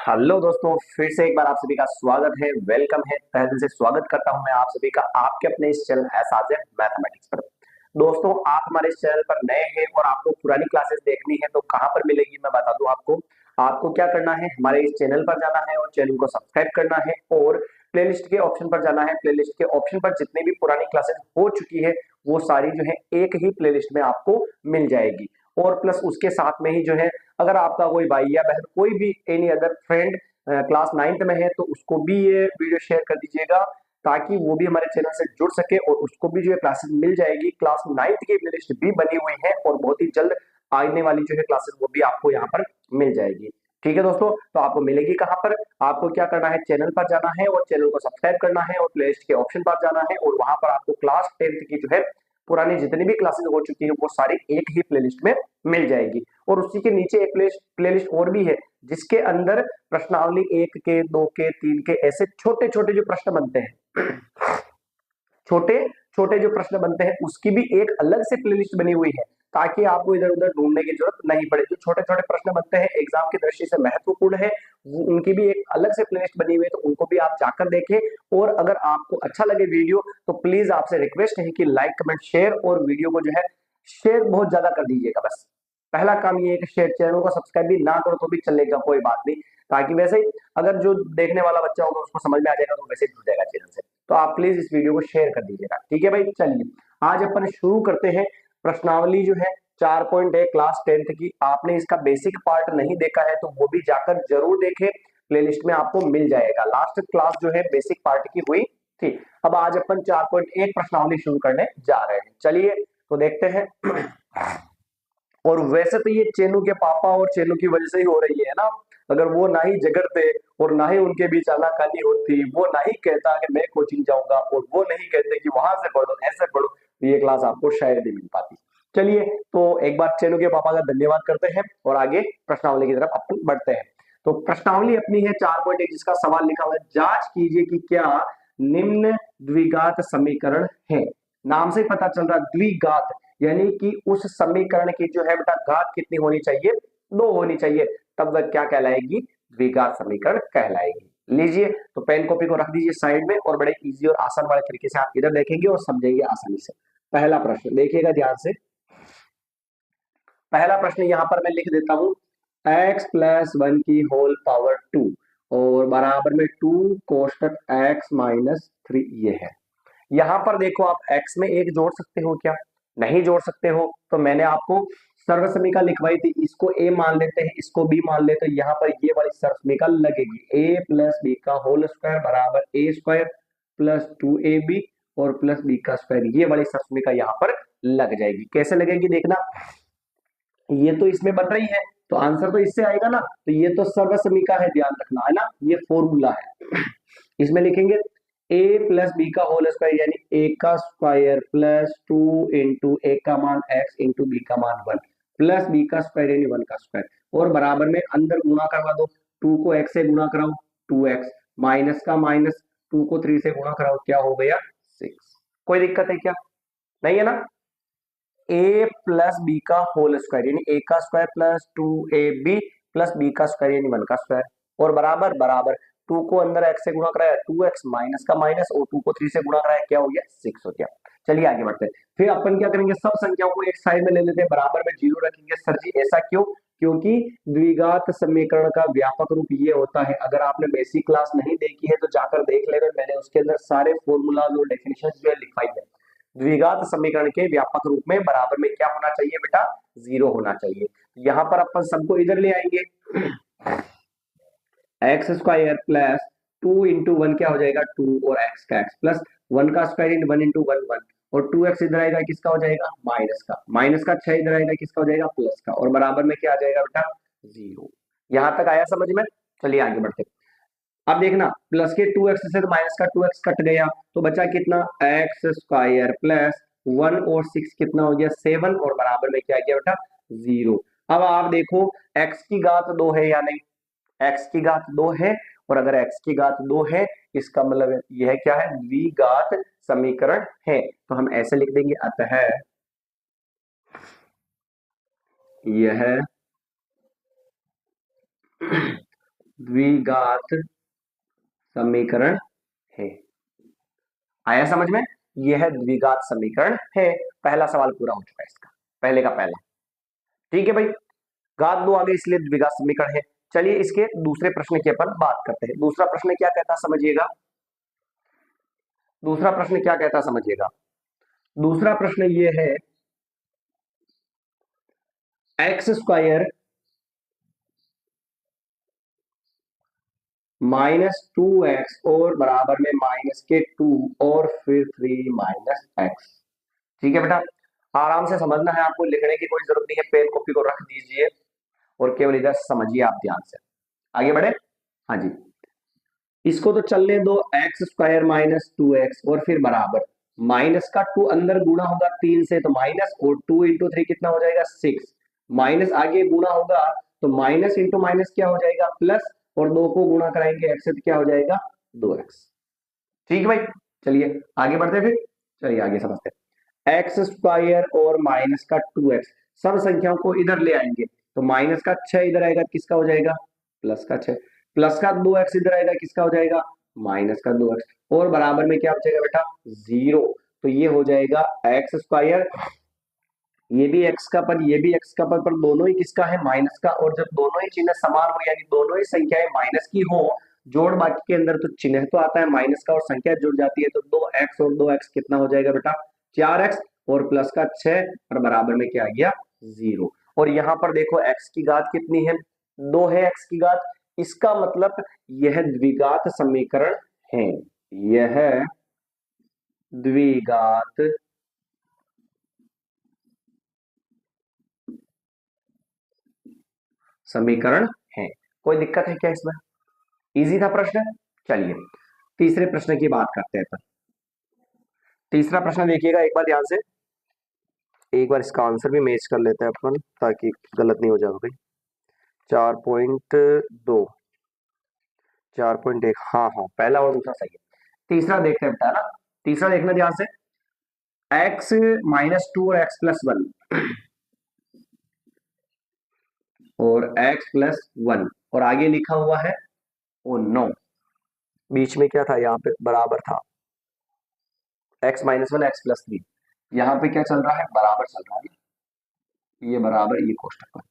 Hello दोस्तों, फिर से एक बार आप सभी का स्वागत है, वेलकम है। तहे दिल से स्वागत करता हूं मैं आप सभी का आपके अपने इस चैनल एसआरजे मैथमेटिक्स पर। दोस्तों, आप हमारे इस चैनल पर नए हैं और आपको पुरानी क्लासेस देखनी है तो कहां पर मिलेगी मैं बता दूं आपको। आपको क्या करना है, हमारे इस चैनल पर जाना है और चैनल को सब्सक्राइब करना है और प्लेलिस्ट के ऑप्शन पर जाना है। प्लेलिस्ट के ऑप्शन पर जितनी भी पुरानी क्लासेस हो चुकी है वो सारी जो है एक ही प्लेलिस्ट में आपको मिल जाएगी। और प्लस उसके साथ में ही जो है, अगर आपका कोई भाई या बहन, कोई भी any other friend class 9th में है तो उसको भी ये वीडियो शेयर कर दीजिएगा, ताकि वो भी हमारे चैनल से जुड़ सके और उसको भी जो है क्लासेस मिल जाएगी। क्लास 9th की प्लेलिस्ट भी बनी हुई है और बहुत ही जल्द आने वाली जो है क्लासेस वो भी आपको यहाँ पर मिल जाएगी। ठीक है दोस्तों, तो आपको मिलेगी कहाँ पर? आपको क्या करना है, चैनल पर जाना है और चैनल को सब्सक्राइब करना है और प्लेलिस्ट के ऑप्शन पर जाना है और वहां पर आपको क्लास 10th की जो है पुरानी जितनी भी क्लासेस हो चुकी है वो सारी एक ही प्लेलिस्ट में मिल जाएगी। और उसी के नीचे एक प्लेलिस्ट और भी है जिसके अंदर प्रश्नावली 1 के, 2 के, 3 के, ऐसे छोटे छोटे जो प्रश्न बनते हैं, छोटे छोटे जो प्रश्न बनते हैं उसकी भी एक अलग से प्लेलिस्ट बनी हुई है, ताकि आपको इधर उधर ढूंढने की जरूरत नहीं पड़े। जो छोटे छोटे प्रश्न बनते हैं एग्जाम की दृष्टि से महत्वपूर्ण है, उनकी भी एक अलग से प्लेलिस्ट बनी हुई है, तो उनको भी आप जाकर देखें। और अगर आपको अच्छा लगे वीडियो तो प्लीज आपसे रिक्वेस्ट है कि लाइक, कमेंट, शेयर और वीडियो को जो है शेयर बहुत ज्यादा कर दीजिएगा। बस पहला काम ये है कि शेयर, चैनल को सब्सक्राइब भी ना करो तो भी चलेगा, कोई बात नहीं, ताकि वैसे ही अगर जो देखने वाला बच्चा होगा उसको समझ में आ जाएगा तो वैसे ही जुड़ जाएगा चैनल से। तो आप प्लीज इस वीडियो को शेयर कर दीजिएगा। ठीक है भाई, चलिए आज अपन शुरू करते हैं। प्रश्नावली जो है 4.1 क्लास 10th की, आपने इसका बेसिक पार्ट नहीं देखा है तो वो भी जाकर जरूर देखें, प्लेलिस्ट में आपको मिल जाएगा। लास्ट क्लास जो है बेसिक पार्ट की हुई थी। अब आज अपन 4.1 प्रश्नावली शुरू करने जा रहे हैं, चलिए तो देखते हैं। और वैसे तो ये चेनू के पापा और चेनू की वजह से ही हो रही है ना। अगर वो ना ही झगड़ते और ना ही उनके बीच आनाकानी होती, वो ना ही कहता कि मैं कोचिंग जाऊंगा और वो नहीं कहते कि वहां से पढ़ो ऐसे पढ़ो, तो ये क्लास आपको शायद ही मिल पाती। चलिए तो एक बार चेनू के पापा का धन्यवाद करते हैं और आगे प्रश्नावली की तरफ अपन बढ़ते हैं। तो प्रश्नावली अपनी है 4.1, जिसका सवाल लिखा हुआ है, जांच कीजिए कि क्या निम्न द्विघात समीकरण है। नाम से पता चल रहा द्विघात, यानी कि उस समीकरण की जो है बेटा घात कितनी होनी चाहिए, 2 होनी चाहिए, तब वह क्या कहलाएगी, द्विघात समीकरण कहलाएगी। लीजिए तो पेन कॉपी को रख दीजिए साइड में और बड़े इजी और आसान वाले तरीके से आप इधर देखेंगे और समझेंगे आसानी से। पहला प्रश्न देखिएगा ध्यान से। पहला प्रश्न यहां पर मैं लिख देता हूं, x प्लस 1 की होल पावर 2 और बराबर में 2 कोष्टक x माइनस 3, ये है। यहां पर देखो, आप x में एक जोड़ सकते हो क्या? नहीं जोड़ सकते हो, तो मैंने आपको सर्वसमीका लिखवाई थी, इसको a मान लेते हैं, इसको b मान लेते हैं, यहाँ पर ये वाली सर्वसमीका लगेगी, a प्लस बी का होल स्क्वायर बराबर a स्क्वायर प्लस 2ab और प्लस b का स्क्वायर, ये वाली सर्वसमीका यहाँ पर लग जाएगी। कैसे लगेगी देखना, ये तो इसमें बन रही है तो आंसर तो इससे आएगा ना, तो ये तो सर्वसमीका है, ध्यान रखना है ना, ये फॉर्मूला है। इसमें लिखेंगे a प्लस बी का होल स्क्वायर, यानी a का स्क्वायर प्लस 2 इंटू ए का मान x इंटू बी का मान 1 प्लस b का स्क्वायर यानी 1 का स्क्वायर, और बराबर में अंदर गुणा करवा दो, 2 को x से गुणा कराओ 2x, माइनस का माइनस, 2 को 3 से गुणा कराओ, क्या हो गया 6। कोई दिक्कत है क्या? नहीं है ना। a प्लस बी का होल स्क्वायर यानी a का square plus 2ab plus b का स्क्वायर यानी 1 का स्क्वायर, और बराबर बराबर 2 को अंदर x से गुणा कराया 2x, माइनस का माइनस, और 2 को 3 से गुणा कराया, क्या हो गया 6 हो गया। चलिए आगे बढ़ते हैं। फिर अपन क्या करेंगे, सब संख्याओं को एक साइड में ले लेते हैं, बराबर में 0 रखेंगे। सर जी ऐसा क्यों? क्योंकि द्विघात समीकरण का व्यापक रूप ये होता है, अगर आपने बेसिक क्लास नहीं देखी है तो जाकर देख लेना, मैंने उसके अंदर सारे फॉर्मूला और डेफिनेशन जो है लिखवाई है। द्विघात समीकरण के व्यापक रूप में बराबर में क्या होना चाहिए बेटा, 0 होना चाहिए। यहां पर अपन सबको इधर ले आएंगे, एक्स स्क्वायर प्लस 2 इंटू 1 क्या हो जाएगा 2 और x का x प्लस 1 का स्क्वायर इन 1 इंटू 1 1, और 2x इधर आएगा, किसका हो जाएगा माइनस का 6 इधर आएगा, किसका हो जाएगा प्लस का, और बराबर में क्या आ जाएगा बेटा 0। यहां तक आया समझ में? चलिए आगे बढ़ते। अब देखना, प्लस के 2x से माइनस का 2x कट गया तो बचा कितना, एक्स स्क्वायर प्लस 1 और 6 कितना हो गया 7, और बराबर में क्या गया बेटा 0। अब आप देखो x की घात 2 है या नहीं, x की घात 2 है, और अगर x की घात 2 है इसका मतलब यह क्या है, द्विघात समीकरण है। तो हम ऐसे लिख देंगे, अतः यह द्विघात समीकरण है। आया समझ में? यह द्विघात समीकरण है। पहला सवाल पूरा हो चुका है इसका, पहले का पहला। ठीक है भाई, घात 2 आ गई इसलिए द्विघात समीकरण है। चलिए इसके दूसरे प्रश्न की अपन बात करते हैं। दूसरा प्रश्न क्या कहता समझिएगा। दूसरा प्रश्न क्या कहता समझिएगा। दूसरा प्रश्न ये है, एक्स स्क्वायर -2x और बराबर में -2 और फिर 3 x। ठीक है बेटा, आराम से समझना है आपको, लिखने की कोई जरूरत नहीं है। पेन कॉपी को रख दीजिए और केवल इधर समझिए आप ध्यान से। आगे बढ़े। हाँ जी, इसको तो चलने दो। एक्स स्क्वायर -2x और फिर बराबर माइनस का 2 अंदर गुणा होगा 3 से तो माइनस, और 2 इंटू 3 कितना हो जाएगा 6। माइनस आगे गुणा होगा तो माइनस इंटू माइनस क्या हो जाएगा प्लस, और 2 को गुणा कराएंगे x से तो क्या हो जाएगा 2x। ठीक है भाई, चलिए आगे बढ़ते फिर। चलिए आगे समझते हैं। एक्स स्क्वायर और माइनस का 2x, सब संख्याओं को इधर ले आएंगे तो माइनस का 6 इधर आएगा, किसका हो जाएगा प्लस का 6। प्लस का 2x इधर आएगा, किसका हो जाएगा माइनस का 2x, और बराबर में क्या बचेगा बेटा 0। तो ये हो जाएगा एक्स स्क्वायर, ये भी एक्स का पद ये भी एक्स का पद, पर दोनों ही किसका है माइनस का। और जब दोनों ही चिन्ह समान हो यानी दोनों ही संख्याएं माइनस की हो, जोड़ बाकी के अंदर तो चिन्ह तो आता है माइनस का और संख्या जुड़ जाती है, तो 2x और 2x कितना हो जाएगा बेटा 4x, और प्लस का 6 और बराबर में क्या आ गया 0। और यहां पर देखो x की घात कितनी है 2 है x की घात। इसका मतलब यह द्विघात समीकरण है। यह द्विघात समीकरण है। कोई दिक्कत है क्या इसमें? इजी था प्रश्न। चलिए तीसरे प्रश्न की बात करते हैं। तीसरा प्रश्न देखिएगा एक बार ध्यान से, एक बार इसका आंसर भी मैच कर लेते हैं अपन ताकि गलत नहीं हो जाए भाई। 4.2, 4.1, हाँ हाँ पहला और दूसरा सही है। तीसरा देखते हैं बेटा ना, तीसरा देखना ध्यान से। x -2 और x+1 और x+1 और आगे लिखा हुआ है ओ नो, बीच में क्या था यहाँ पे बराबर था x-1 x+3। यहाँ पे क्या चल रहा है बराबर चल रहा है, ये बराबर ये कोष्टक पर,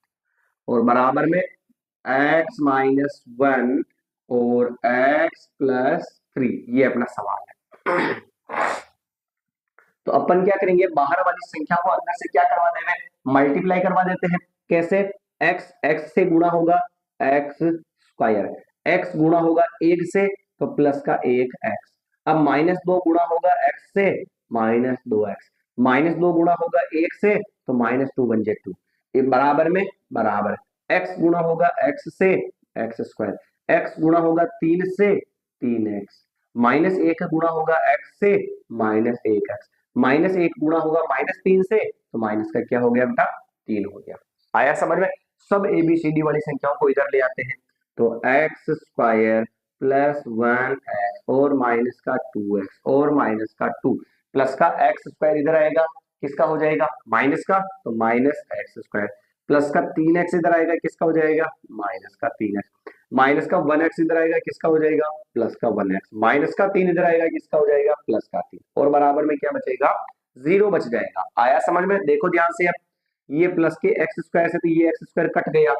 और बराबर में x-1 और x+3, ये अपना सवाल है। तो अपन क्या करेंगे, बाहर वाली संख्या को अंदर से क्या करवा देंगे मल्टीप्लाई करवा देते हैं। कैसे, x x से गुणा होगा एक्स स्क्वायर, x गुणा होगा 1 से तो प्लस का 1x। अब -2 गुणा होगा x से -2x, -2 गुणा होगा 1 से तो -2 बन जाए 2। ये बराबर में बराबर x गुणा होगा x से एक्स स्क्वायर, x गुणा होगा 3 से 3x, -1 गुणा होगा x से -1x, -1 गुणा होगा -3 से तो माइनस का क्या हो गया बेटा 3 हो गया। आया समझ में? सब एबीसीडी वाली संख्याओं को इधर ले आते हैं तो एक्स स्क्वायर +1x और माइनस का 2x और माइनस का 2, प्लस का एक्स स्क्वायर इधर आएगा, किसका हो जाएगा माइनस का तो -x², प्लस का 3x इधर आएगा, किसका हो जाएगा -3x, माइनस का 1x इधर आएगा, किसका हो जाएगा प्लस का 1x, माइनस का 3 इधर आएगा, किसका हो जाएगा प्लस का 3, और बराबर में क्या बचेगा 0 बच जाएगा। आया समझ में? देखो ध्यान से, अब ये प्लस के x² से तो ये x² कट गया।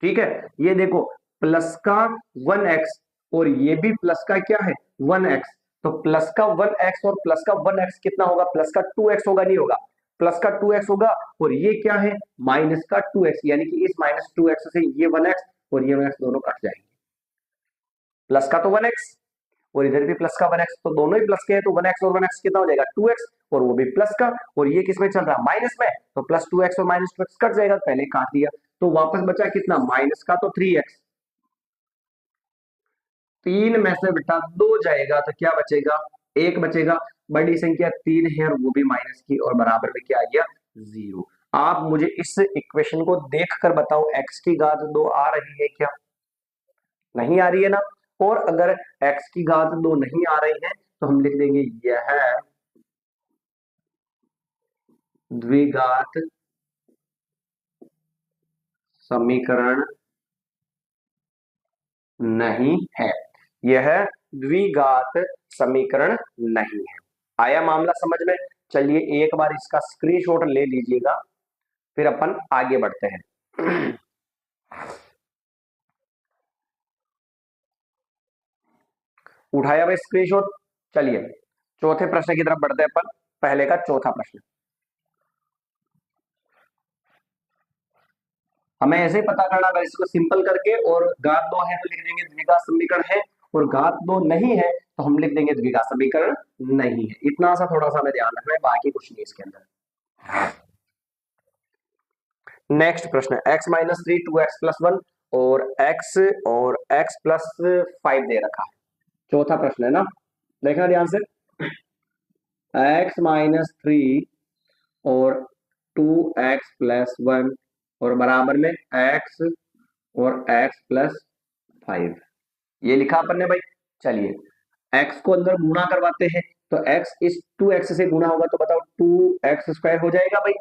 ठीक है, ये देखो प्लस का 1x और ये भी प्लस का क्या है 1x, तो प्लस का 1x और प्लस का 1x कितना होगा प्लस का 2x होगा, नहीं होगा प्लस का 2x होगा, और ये क्या है माइनस का 2x, यानी कि इस -2x से ये 1x और ये 1x दोनों कट जाएंगे। प्लस का तो 1x और इधर भी प्लस का 1x, तो दोनों ही प्लस के हैं तो 1x और 1x कितना हो जाएगा 2x, और वो भी प्लस का, और ये किसमें चल रहा है माइनस में, तो +2x और -2x कट जाएगा, पहले काट दिया, तो वापस बचा कितना माइनस का तो 3x, 3 में से बेटा 2 जाएगा तो क्या बचेगा 1 बचेगा। बड़ी संख्या 3 है और वो भी माइनस की, और बराबर में क्या आ गया 0। आप मुझे इस इक्वेशन को देखकर बताओ x की घात 2 आ रही है क्या? नहीं आ रही है ना। और अगर x की घात 2 नहीं आ रही है तो हम लिख देंगे यह द्विघात समीकरण नहीं है, यह द्विघात समीकरण नहीं है। आया मामला समझ में? चलिए एक बार इसका स्क्रीनशॉट ले लीजिएगा, फिर अपन आगे बढ़ते हैं। उठाया भाई स्क्रीनशॉट। चलिए चौथे प्रश्न की तरफ बढ़ते हैं अपन। पहले का चौथा प्रश्न हमें ऐसे ही पता करना है इसको सिंपल करके, और घात दो है तो लिख देंगे द्विघात समीकरण है, और घात दो नहीं है तो हम लिख देंगे द्विघात समीकरण नहीं है। इतना सा थोड़ा सा हमें ध्यान रखना है, बाकी कुछ नहीं इसके अंदर। नेक्स्ट प्रश्न x minus three two X plus one और x प्लस फाइव दे रखा है। चौथा प्रश्न है ना, देखना ध्यान से। x माइनस थ्री और टू एक्स प्लस वन और बराबर में x और x प्लस फाइव, ये लिखा अपन ने भाई। चलिए x को अंदर गुणा करवाते हैं, तो x इस 2x से गुणा होगा तो बताओ 2x² हो जाएगा भाई,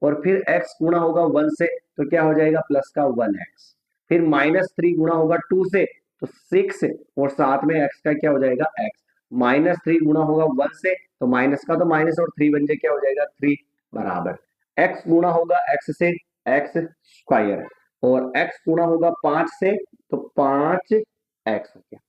और फिर x गुणा होगा 1 से तो क्या हो जाएगा प्लस का 1x, फिर -3 गुणा होगा 2 से तो 6, और साथ में x का क्या हो जाएगा x, -3 गुणा होगा 1 से तो माइनस का तो माइनस और 3 बन जाए क्या हो जाएगा 3, बराबर x गुणा होगा x से x², और x गुणा होगा 5 से तो 5x हो गया।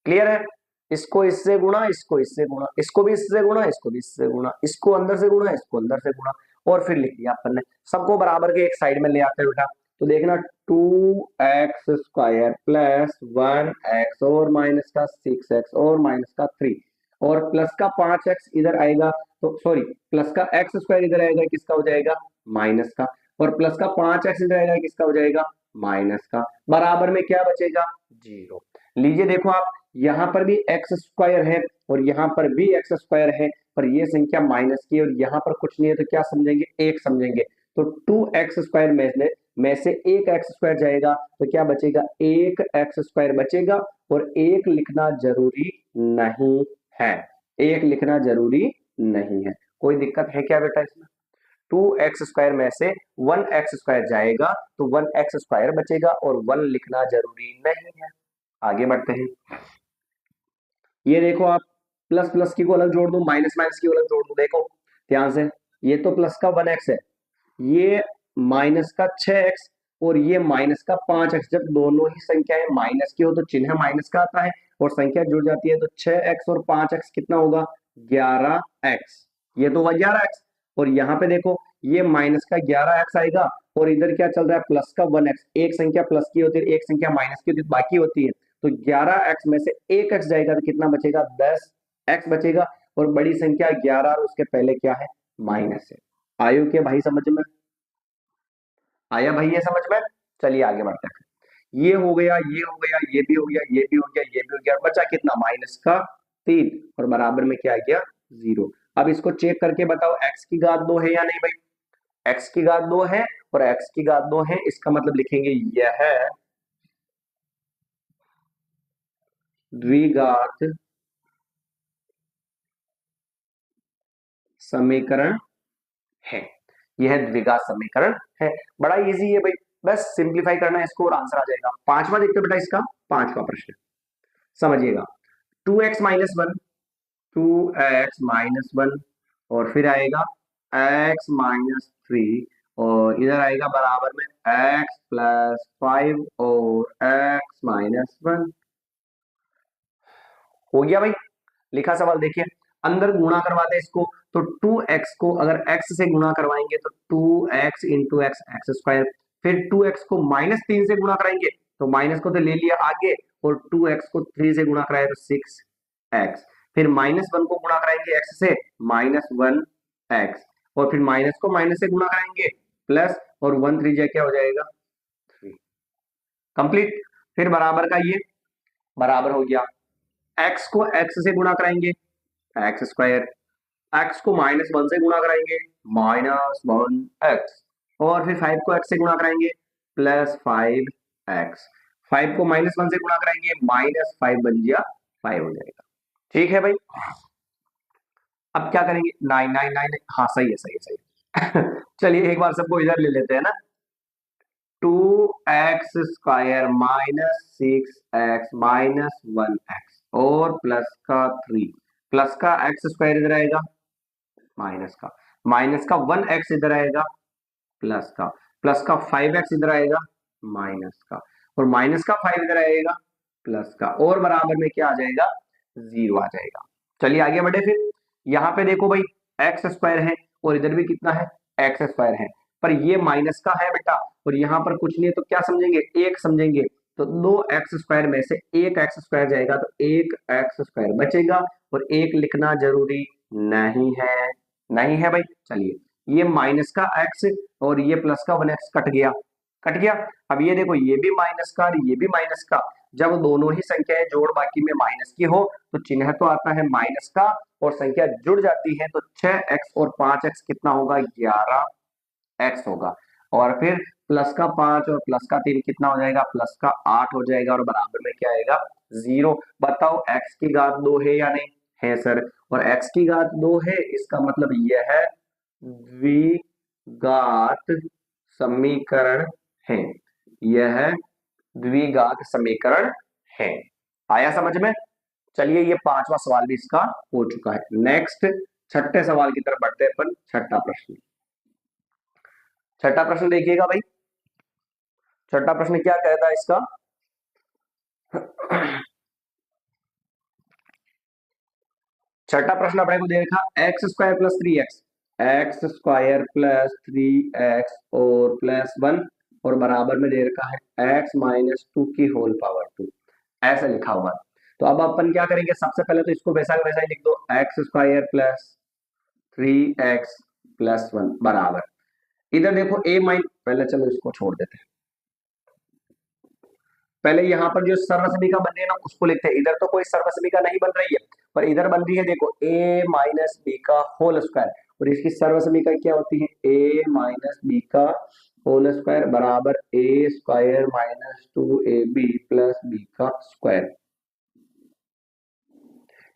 क्लियर है? इसको इससे गुणा, इसको इससे गुणा, इसको भी इससे गुणा, इसको भी इससे गुणा, इसको अंदर से गुणा, इसको अंदर से गुणा, और फिर लिख दिया अपन ने। सबको बराबर के एक साइड में ले आते हैं बेटा, तो देखना 2x² प्लस 1x और माइनस का 6x और माइनस का 3 और प्लस का 5x इधर आएगा, तो सॉरी प्लस का x² इधर आएगा, किसका हो जाएगा माइनस का, और प्लस का 5x इधर आएगा, किसका हो जाएगा माइनस का, बराबर में क्या बचेगा 0। लीजिए देखो आप, यहाँ पर भी x² है और यहाँ पर भी x² है, पर ये संख्या माइनस की और यहाँ पर कुछ नहीं है, तो क्या समझेंगे एक समझेंगे, तो 2x² में से एक x² जाएगा तो क्या बचेगा एक x² बचेगा, और एक लिखना जरूरी नहीं है, एक लिखना जरूरी नहीं है। कोई दिक्कत है क्या बेटा इसमें? 2x² में से 1x² जाएगा तो 1x² बचेगा और 1 लिखना जरूरी नहीं है। आगे बढ़ते हैं। ये देखो आप, प्लस प्लस की को अलग जोड़ दो, माइनस माइनस की अलग जोड़ दो, देखो ध्यान से, ये तो प्लस का 1x है, ये माइनस का 6x और ये माइनस का 5x। जब दोनों ही संख्याएं माइनस की हो तो चिन्ह माइनस का आता है, और संख्या जुड़ जाती है तो 6x और 5x कितना होगा 11x, ये तो हुआ 11x, और यहाँ पे देखो ये माइनस का 11x आएगा, और इधर क्या चल रहा है प्लस का 1x, एक संख्या प्लस की होती है एक संख्या माइनस की होती है, बाकी होती है, तो 11x में से 1x जाएगा तो कितना बचेगा 10x बचेगा, और बड़ी संख्या 11 और उसके पहले क्या है माइनस है। आयु के भाई समझ में आया भाई, ये समझ में? चलिए आगे बढ़ते हैं। ये हो गया, ये हो गया, ये भी हो गया, ये भी हो गया, ये भी हो गया, बचा कितना माइनस का 3, और बराबर में क्या आ गया 0। अब इसको चेक करके बताओ x की घात 2 है या नहीं भाई? x की घात 2 है और x की घात 2 है, इसका मतलब लिखेंगे यह है द्विघात समीकरण है, यह द्विघात समीकरण है। बड़ा इजी है भाई, बस सिंप्लीफाई करना है इसको और आंसर आ जाएगा। पांचवा देखते बेटा, इसका पांचवा प्रश्न समझिएगा। 2x-1, 2x-1 और फिर आएगा x-3 और इधर आएगा बराबर में x प्लस 5 और x-1। हो गया भाई, लिखा सवाल देखिए, अंदर गुणा करवाते हैं इसको, तो 2x को अगर x से गुणा करवाएंगे तो 2x इंटू एक्स x², फिर 2x को -3 से गुणा कराएंगे तो माइनस को तो ले लिया आगे, और 2x को 3 से गुणा कराए तो 6x, फिर -1 को गुणा कराएंगे x से -1x, और फिर माइनस को माइनस से गुणा कराएंगे प्लस, और 1 3 क्या हो जाएगा 3, कंप्लीट। फिर बराबर का ये बराबर हो गया, x को x से गुणा कराएंगे x², x को -1 से गुणा कराएंगे -1x, और फिर 5 को x से गुणा कराएंगे +5x, 5 को -1 से गुणा कराएंगे -5 बन गया 5 हो जाएगा। ठीक है भाई, अब क्या करेंगे 9 9 9, हाँ सही है सही है सही है। चलिए एक बार सबको इधर ले लेते हैं ना, 2x² minus 6x minus 1x और प्लस का 3, प्लस का x² इधर आएगा, माइनस का 1x इधर आएगा, प्लस का 5x इधर आएगा, माइनस का, और माइनस का 5 इधर आएगा, प्लस का, और बराबर में क्या आ जाएगा, 0 आ जाएगा। चलिए आगे बढ़े। फिर यहाँ पे देखो भाई x² है और इधर भी कितना है, x² है, पर ये माइनस का है बेटा और यहाँ पर कुछ नहीं है, तो क्या समझेंगे, एक समझेंगे, तो 2x² में से एक x² जाएगा तो एक x² बचेगा और एक लिखना जरूरी नहीं है, नहीं है भाई। चलिए ये माइनस का x और ये प्लस का 1x कट गया, कट गया। अब ये देखो ये भी माइनस का और ये भी माइनस का, जब दोनों ही संख्याएं जोड़ बाकी में माइनस की हो तो चिन्ह तो आता है माइनस का और संख्या जुड़ जाती है तो 6x और 5x कितना होगा, 11x होगा, और फिर प्लस का 5 और प्लस का 3 कितना हो जाएगा, प्लस का 8 हो जाएगा, और बराबर में क्या आएगा, 0। बताओ x की घात 2 है या नहीं, है सर, और x की घात 2 है, इसका मतलब यह है द्विघात समीकरण है, यह द्विघात समीकरण है। आया समझ में। चलिए ये पांचवा सवाल भी इसका हो चुका है। नेक्स्ट छठे सवाल की तरफ बढ़ते हैं अपन। छठा प्रश्न, छठा प्रश्न देखिएगा भाई, छठा प्रश्न क्या कहता है इसका, छठा प्रश्न अपने को देखा x² plus 3x, x² plus 3x और प्लस 1 और बराबर में दे रखा है x माइनस 2 की होल पावर 2, ऐसा लिखा हुआ है। तो अब अपन क्या करेंगे, सबसे पहले तो इसको वैसा वैसा ही लिख दो, x² प्लस 3x प्लस 1 बराबर, इधर देखो पहले चलो इसको छोड़ देते हैं, पहले यहाँ पर जो सर्वसमीका बन रही है ना उसको लिखते हैं। इधर तो कोई सर्वसमीका नहीं बन रही है, पर इधर बन रही है देखो a माइनस बी का होल स्क्वायर, और इसकी सर्वसमीका क्या होती है, a माइनस बी का होल स्क्वायर बराबर a² minus 2ab plus b का स्क्वायर,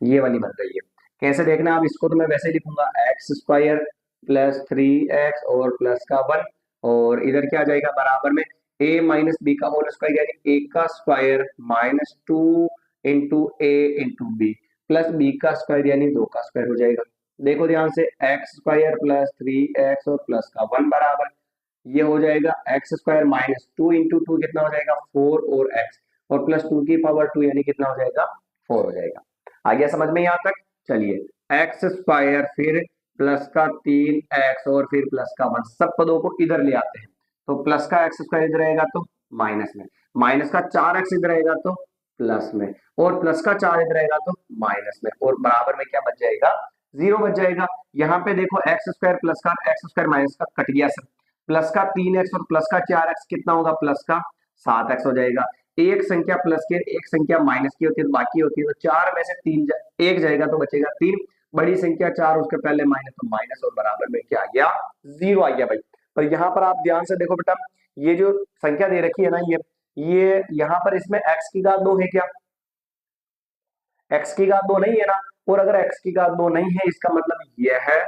ये वाली बन रही है। कैसे देखना, अब इसको तो मैं वैसे लिखूंगा x² प्लस 3x और प्लस का 1, और इधर क्या आ जाएगा बराबर में a माइनस बी का होल स्क्वायर यानी a का square minus 2 into a into B plus b का स्क्वायर यानी 2 का स्क्वायर हो जाएगा। देखो ध्यान से x² प्लस 3x और प्लस का 1 बराबर, ये हो जाएगा x² माइनस 2 इंटू 2 कितना हो जाएगा 4 और x और प्लस 2 की पावर 2 यानी कितना हो जाएगा 4 हो जाएगा। आ गया समझ में यहाँ तक। चलिए x² फिर प्लस का 3x और फिर प्लस का 1, सब पदों को इधर ले आते हैं, तो प्लस का x² इधर रहेगा तो माइनस में, माइनस का 4x इधर रहेगा तो प्लस में, और प्लस का 4 इधर रहेगा तो माइनस में, और बराबर में क्या बच जाएगा, 0 बच जाएगा। यहाँ पे देखो x² प्लस का x² माइनस का कट गया सर, प्लस का 3x और प्लस का 4x कितना होगा, प्लस का 7x हो जाएगा। एक संख्या प्लस की एक संख्या माइनस की होती है तो बाकी होती है, तो 4 में से 3 एक जाएगा तो बचेगा 3, बड़ी संख्या 4 उसके पहले माइनस तो माइनस, और बराबर में क्या आ गया, 0 आ गया भाई। पर यहाँ पर आप ध्यान से देखो बेटा, ये जो संख्या दे रखी है ना, ये यहाँ पर इसमें x की घात 2 है क्या, x की घात 2 नहीं है ना, और अगर x की घात 2 नहीं है इसका मतलब यह है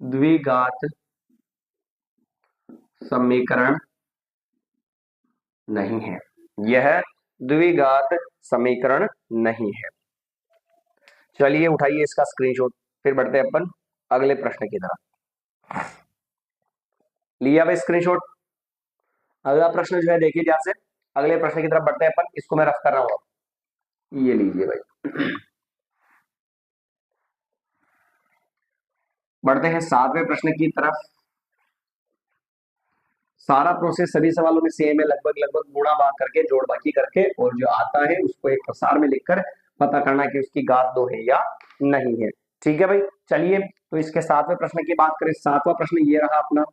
द्विघात समीकरण नहीं है, यह द्विघात समीकरण नहीं है। चलिए उठाइए इसका स्क्रीनशॉट, फिर बढ़ते हैं अपन अगले प्रश्न की तरफ। लिया भाई स्क्रीनशॉट, अगला प्रश्न जो है देखिए ध्यान से, अगले प्रश्न की तरफ बढ़ते हैं अपन, इसको मैं रफ कर रहा हूं, ये लीजिए भाई। बढ़ते हैं 7वें प्रश्न की तरफ। सारा प्रोसेस सभी सवालों में सेम है, लगभग लगभग गुणा भाग करके जोड़ बाकी करके, और जो आता है उसको एक प्रसार में लिखकर पता करना कि उसकी घात 2 है या नहीं है। ठीक है भाई। चलिए तो इसके 7वें प्रश्न की बात करें, 7वां प्रश्न ये रहा अपना,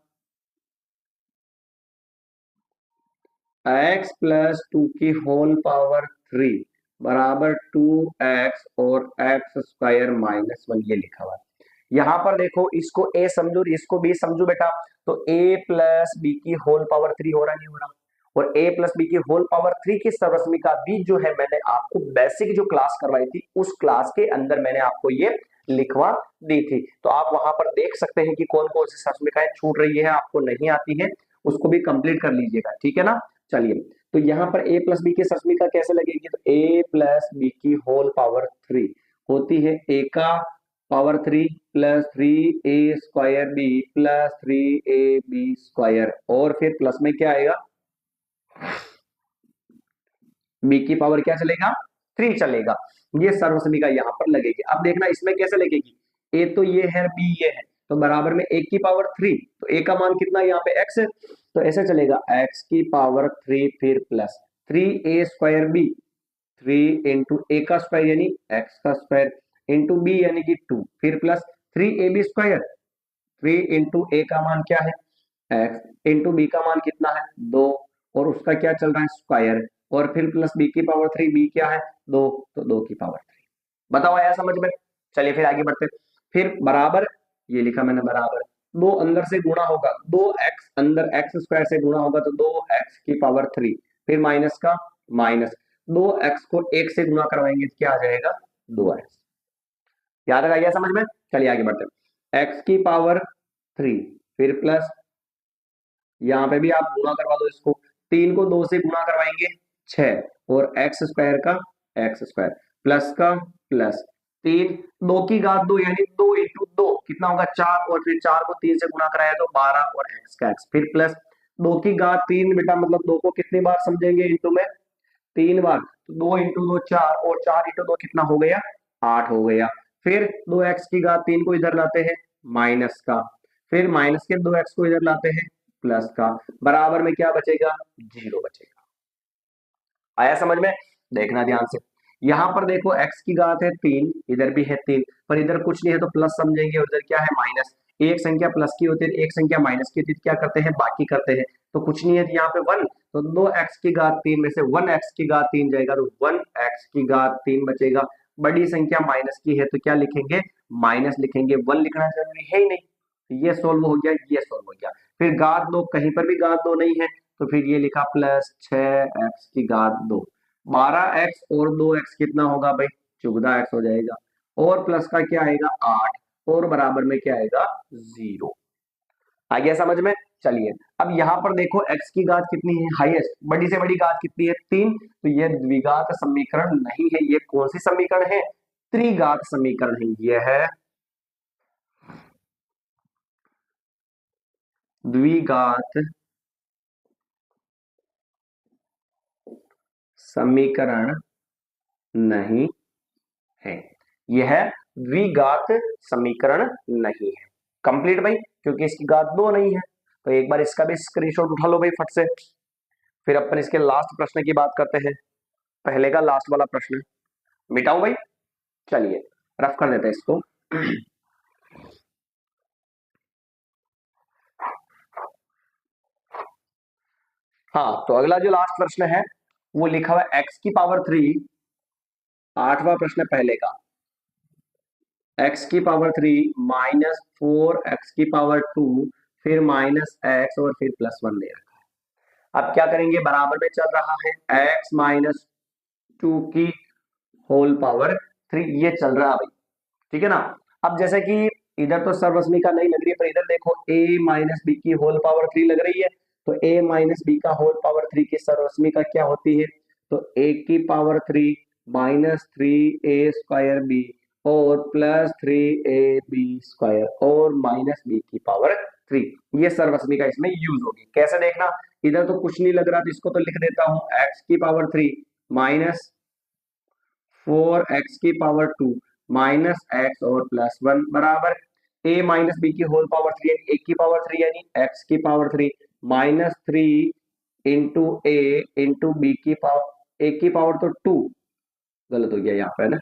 x प्लस 2 की होल पावर 3 बराबर 2x और x² माइनस 1, ये लिखा हुआ है। यहां पर देखो इसको a समझो इसको b समझो बेटा, तो a प्लस बी की होल पावर 3 हो रहा नहीं हो रहा, और a प्लस बी की होल पावर 3 की सर्वसमीका b जो है मैंने आपको बेसिक जो क्लास करवाई थी उस क्लास के अंदर मैंने आपको ये लिखवा दी थी। तो आप वहां पर देख सकते हैं कि कौन कौन सी सस्मिकाएं छूट रही है, आपको नहीं आती है, उसको भी कंप्लीट कर लीजिएगा, ठीक है ना। चलिए, तो यहाँ पर a प्लस बी की सस्मिका कैसे लगेगी, तो a प्लस बी की होल पावर 3 होती है a का power 3 plus 3a² b plus 3ab², और फिर प्लस में क्या आएगा, b की पावर क्या चलेगा, 3 चलेगा। ये सर्वसमिका यहाँ पर लगेगी। अब देखना इसमें कैसे लगेगी, a तो ये है, b ये है, तो बराबर में a की पावर 3, तो a का मान कितना है यहाँ पे x है, तो ऐसे चलेगा x की पावर 3 फिर plus 3a² b, 3 into a का स्क्वायर यानी x का स्क्वायर इंटू b यानी कि 2, फिर प्लस 3ab², 3 इंटू a का मान क्या है x इंटू b का मान कितना है 2, और उसका क्या चल रहा है स्क्वायर, और फिर प्लस b की पावर 3, b क्या है 2, तो 2 की पावर 3। बताओ आया समझ में। चलिए फिर आगे बढ़ते, फिर बराबर, ये लिखा मैंने बराबर, दो अंदर से गुणा होगा, 2x अंदर x² से गुणा होगा तो 2x की पावर 3, फिर माइनस का माइनस, 2x को 1 से गुणा करवाएंगे तो क्या आ जाएगा 2x। याद आ गया समझ में। चलिए आगे बढ़ते हैं, x की पावर 3 फिर प्लस, यहाँ पे भी आप गुणा करवा दो इसको, 3 को 2 से गुणा करवाएंगे 6, और x² का x² प्लस का प्लस 3, 2 की घात 2 यानी 2 इंटू 2 कितना होगा 4, और फिर 4 को 3 से गुणा कराया तो 12, और x का x, फिर प्लस 2 की घात 3 बेटा, मतलब 2 को कितनी बार समझेंगे इंटू में 3 बार, तो 2 इंटू 2 4, और 4 इंटू 2 कितना हो गया 8 हो गया, फिर 2x की घात 3 को इधर लाते हैं माइनस का, फिर माइनस के 2x को इधर लाते हैं प्लस का, बराबर में क्या बचेगा 0 बचेगा। आया समझ में। देखना ध्यान से, यहां पर देखो x की घात है 3, इधर भी है 3, पर इधर कुछ नहीं है तो प्लस समझेंगे, उधर क्या है माइनस, एक संख्या प्लस की होती है एक संख्या माइनस की होती है, क्या करते हैं बाकी करते हैं, तो कुछ नहीं है तो यहाँ पे 1, तो 2x की घात 3 में से 1x की घात 3 जाएगा, तो 1x की घात 3 बचेगा। बड़ी संख्या माइनस की है तो क्या लिखेंगे माइनस लिखेंगे, 1 लिखना जरूरी है ही नहीं, तो ये सोल्व हो गया, ये सोल्व हो गया। फिर घात 2, कहीं पर भी घात 2 नहीं है, तो फिर ये लिखा प्लस 6x की घात 2, 12x और 2x कितना होगा भाई 14x हो जाएगा, और प्लस का क्या आएगा 8, और बराबर में क्या आएगा 0। आ गया समझ में। चलिए अब यहाँ पर देखो x की घात कितनी है हाईएस्ट, बड़ी से बड़ी घात कितनी है 3, तो ये द्विघात समीकरण नहीं है, ये कौन सी समीकरण है त्रिघात समीकरण है, ये है द्विघात समीकरण नहीं है, यह द्विघात समीकरण नहीं है। कंप्लीट भाई, क्योंकि इसकी घात 2 नहीं है, तो एक बार इसका भी स्क्रीनशॉट उठा लो भाई फट से। फिर अपन इसके लास्ट प्रश्न की बात करते हैं, पहले का लास्ट वाला प्रश्न मिटाऊं भाई, चलिए रफ कर देते हैं इसको। हाँ, तो अगला जो लास्ट प्रश्न है वो लिखा हुआ है x की पावर 3, 8वां प्रश्न पहले का, x की पावर 3 माइनस 4x की पावर 2 फिर माइनस x और फिर प्लस 1 दे रखा है। अब क्या करेंगे, बराबर में चल रहा है x माइनस 2 की होल पावर 3, ये चल रहा है भाई, ठीक है ना। अब जैसे कि इधर तो सर्वसमिका नहीं लग रही है, पर इधर देखो a माइनस बी की होल पावर 3 लग रही है, तो a माइनस बी का होल पावर 3 की सर्वसमिका क्या होती है, तो a की पावर 3 माइनस 3a² b और प्लस 3ab² और माइनस b की पावर 3, ये सर्वसमिका इसमें यूज होगी। कैसे देखना, इधर तो कुछ नहीं लग रहा तो इसको तो लिख देता हूं x की पावर 3 माइनस 4x की पावर 2 माइनस x और प्लस 1 बराबर a माइनस बी की होल पावर 3 यानी a की पावर 3 यानी x की power 3 minus 3 into a into B की पावर, a की पावर तो 2 गलत हो गया यहाँ पे ना,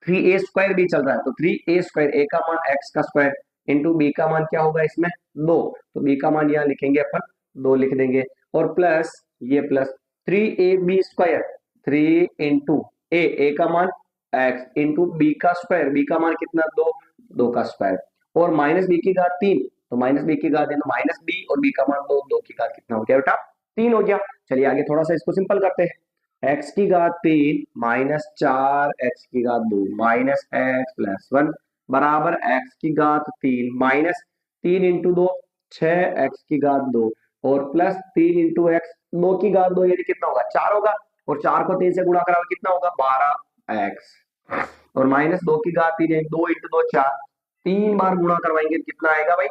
3a² भी चल रहा है, तो 3a², a का मान x का स्क्वायर इंटू बी का मान क्या होगा इसमें 2, तो b का मान यहाँ लिखेंगे अपन 2 लिख देंगे, और प्लस ये प्लस 3ab², 3 इंटू a का मान x इंटू बी का स्क्वायर, बी का मान कितना 2, 2 का स्क्वायर, और माइनस बी की घात 3, तो माइनस बी की घात है तो माइनस बी और बी का मान 2, 2 की घात कितना हो गया बेटा 3 हो गया। चलिए आगे थोड़ा सा इसको सिंपल करते हैं, एक्स की घात 3 माइनस 4 x की घात 2 माइनस एक्स प्लस 1 बराबर एक्स की घात 3 माइनस 3 × 2 6 x की घात 2 और प्लस 3 × x 2 की घात 2 यानी कितना होगा 4 होगा और 4 को 3 से गुणा करा कितना होगा 12x और माइनस 2 की घात 3 है 2 × 2 4 3 बार गुणा करवाएंगे कितना आएगा भाई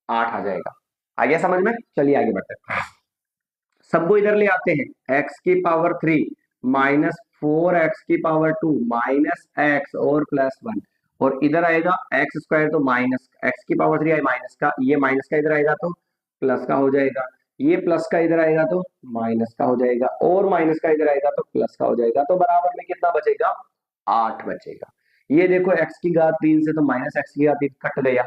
8 आ जाएगा। आ गया समझ में। चलिए आगे बढ़ते हैं। सबको इधर ले आते हैं x⁻³ minus 4 x⁻² minus x और प्लस 1 और इधर आएगा x² तो माइनस x⁻³ है माइनस का, ये माइनस का इधर आएगा तो प्लस का हो जाएगा, ये प्लस का इधर आएगा तो माइनस का हो जाएगा और माइनस का इधर आएगा तो प्लस का हो जाएगा। तो बराबर में कितना बचेगा 8 बचेगा। ये देखो x⁻³ से तो माइनस x⁻³ कट गया।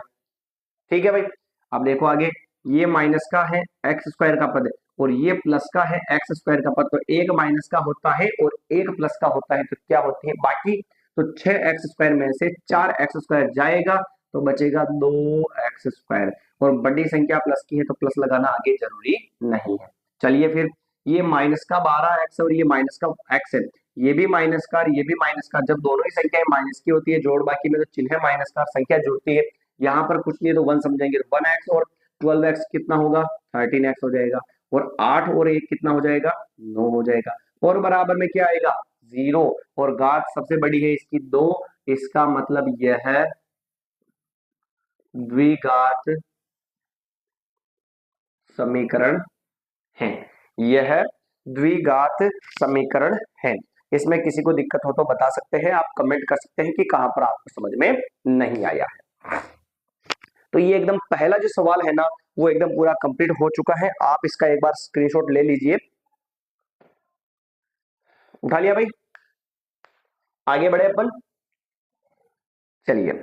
ठीक है भाई। अब देखो आगे ये माइनस का है x² का पद है और ये प्लस का है x² का पद, तो एक माइनस का होता है और एक प्लस का होता है तो क्या होती है बाकी, तो 6x² में से 4x² जाएगा तो बचेगा 2x² और बड़ी संख्या प्लस की है तो प्लस लगाना आगे जरूरी नहीं है। चलिए फिर ये माइनस का 12x और ये माइनस का x है, ये भी माइनस का और ये भी माइनस का, जब दोनों ही संख्याएं माइनस की होती है जोड़ बाकी में तो चिन्ह माइनस का संख्या जुड़ती है, यहाँ पर कुछ नहीं है तो 1 समझेंगे तो 1x और 12x कितना होगा 13x हो जाएगा और 8 और 1 कितना हो जाएगा 9 हो जाएगा और बराबर में क्या आएगा 0 और घात सबसे बड़ी है इसकी 2, इसका मतलब यह है द्विघात समीकरण है, यह द्विघात समीकरण है। इसमें किसी को दिक्कत हो तो बता सकते हैं, आप कमेंट कर सकते हैं कि कहां पर आपको समझ में नहीं आया है। तो ये एकदम पहला जो सवाल है ना वो एकदम पूरा कंप्लीट हो चुका है, आप इसका एक बार स्क्रीनशॉट ले लीजिए। उठा लिया भाई, आगे बढ़े अपन। चलिए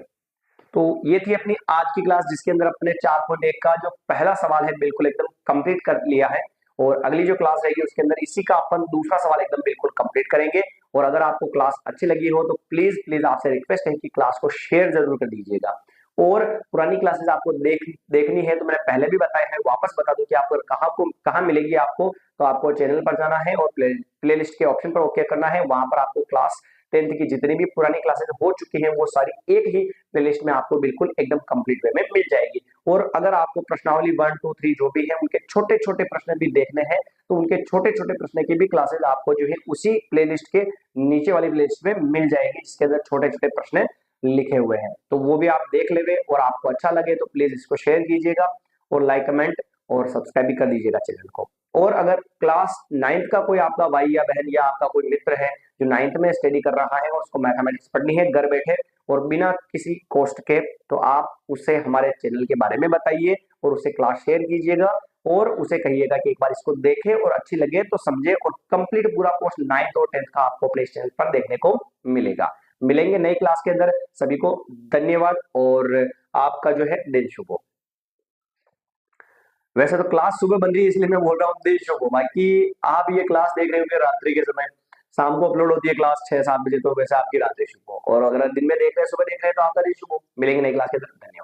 तो ये थी अपनी आज की क्लास जिसके अंदर अपने 4.1 का जो पहला सवाल है बिल्कुल एकदम कंप्लीट कर लिया है और अगली जो क्लास रहेगी उसके अंदर इसी का अपन दूसरा सवाल एकदम बिल्कुल कंप्लीट करेंगे। और अगर आपको क्लास अच्छी लगी हो तो प्लीज प्लीज आपसे रिक्वेस्ट है कि क्लास को शेयर जरूर कर दीजिएगा और पुरानी क्लासेस आपको देखनी है तो मैंने पहले भी बताया है, वापस बता दूं कि आपको कहाँ मिलेगी आपको, तो आपको चैनल पर जाना है और प्ले लिस्ट के ऑप्शन पर ओके करना है, वहां पर आपको क्लास 10th की जितनी भी पुरानी क्लासेस हो चुकी हैं वो सारी एक ही प्लेलिस्ट में आपको बिल्कुल एकदम कंप्लीट वे में मिल जाएगी। और अगर आपको प्रश्नावली 1 2 3 जो भी है उनके छोटे छोटे प्रश्न भी देखने हैं तो उनके छोटे छोटे प्रश्न की भी क्लासेस आपको जो है उसी प्लेलिस्ट के नीचे वाली प्लेलिस्ट में मिल जाएगी जिसके अंदर छोटे छोटे प्रश्न लिखे हुए हैं, तो वो भी आप देख लेंगे और आपको अच्छा लगे तो प्लीज इसको शेयर कीजिएगा और लाइक कमेंट और सब्सक्राइब भी कर दीजिएगा चैनल को। और अगर क्लास 9th का कोई आपका भाई या बहन या आपका कोई मित्र है जो 9th में स्टडी कर रहा है और उसको मैथमेटिक्स पढ़नी है घर बैठे और बिना किसी कॉस्ट के, तो आप उससे हमारे चैनल के बारे में बताइए और उसे क्लास शेयर कीजिएगा और उसे कहिएगा कि एक बार इसको देखे और अच्छी लगे तो समझे और कंप्लीट पूरा कोर्स 9th और 10th का आपको अपने चैनल पर देखने को मिलेगा। मिलेंगे नई क्लास के अंदर, सभी को धन्यवाद और आपका जो है दिन शुभ हो। वैसे तो क्लास सुबह बन रही है इसलिए मैं बोल रहा हूँ दिन शुभ हो, बाकी आप ये क्लास देख रहे होंगे रात्रि के समय, शाम को अपलोड होती है क्लास 6-7 बजे, तो वैसे आपकी रात्रि शुभ हो और अगर दिन में देख रहे हैं सुबह देख रहे हैं तो आपका दिन शुभ हो। मिलेंगे नई क्लास के अंदर, धन्यवाद।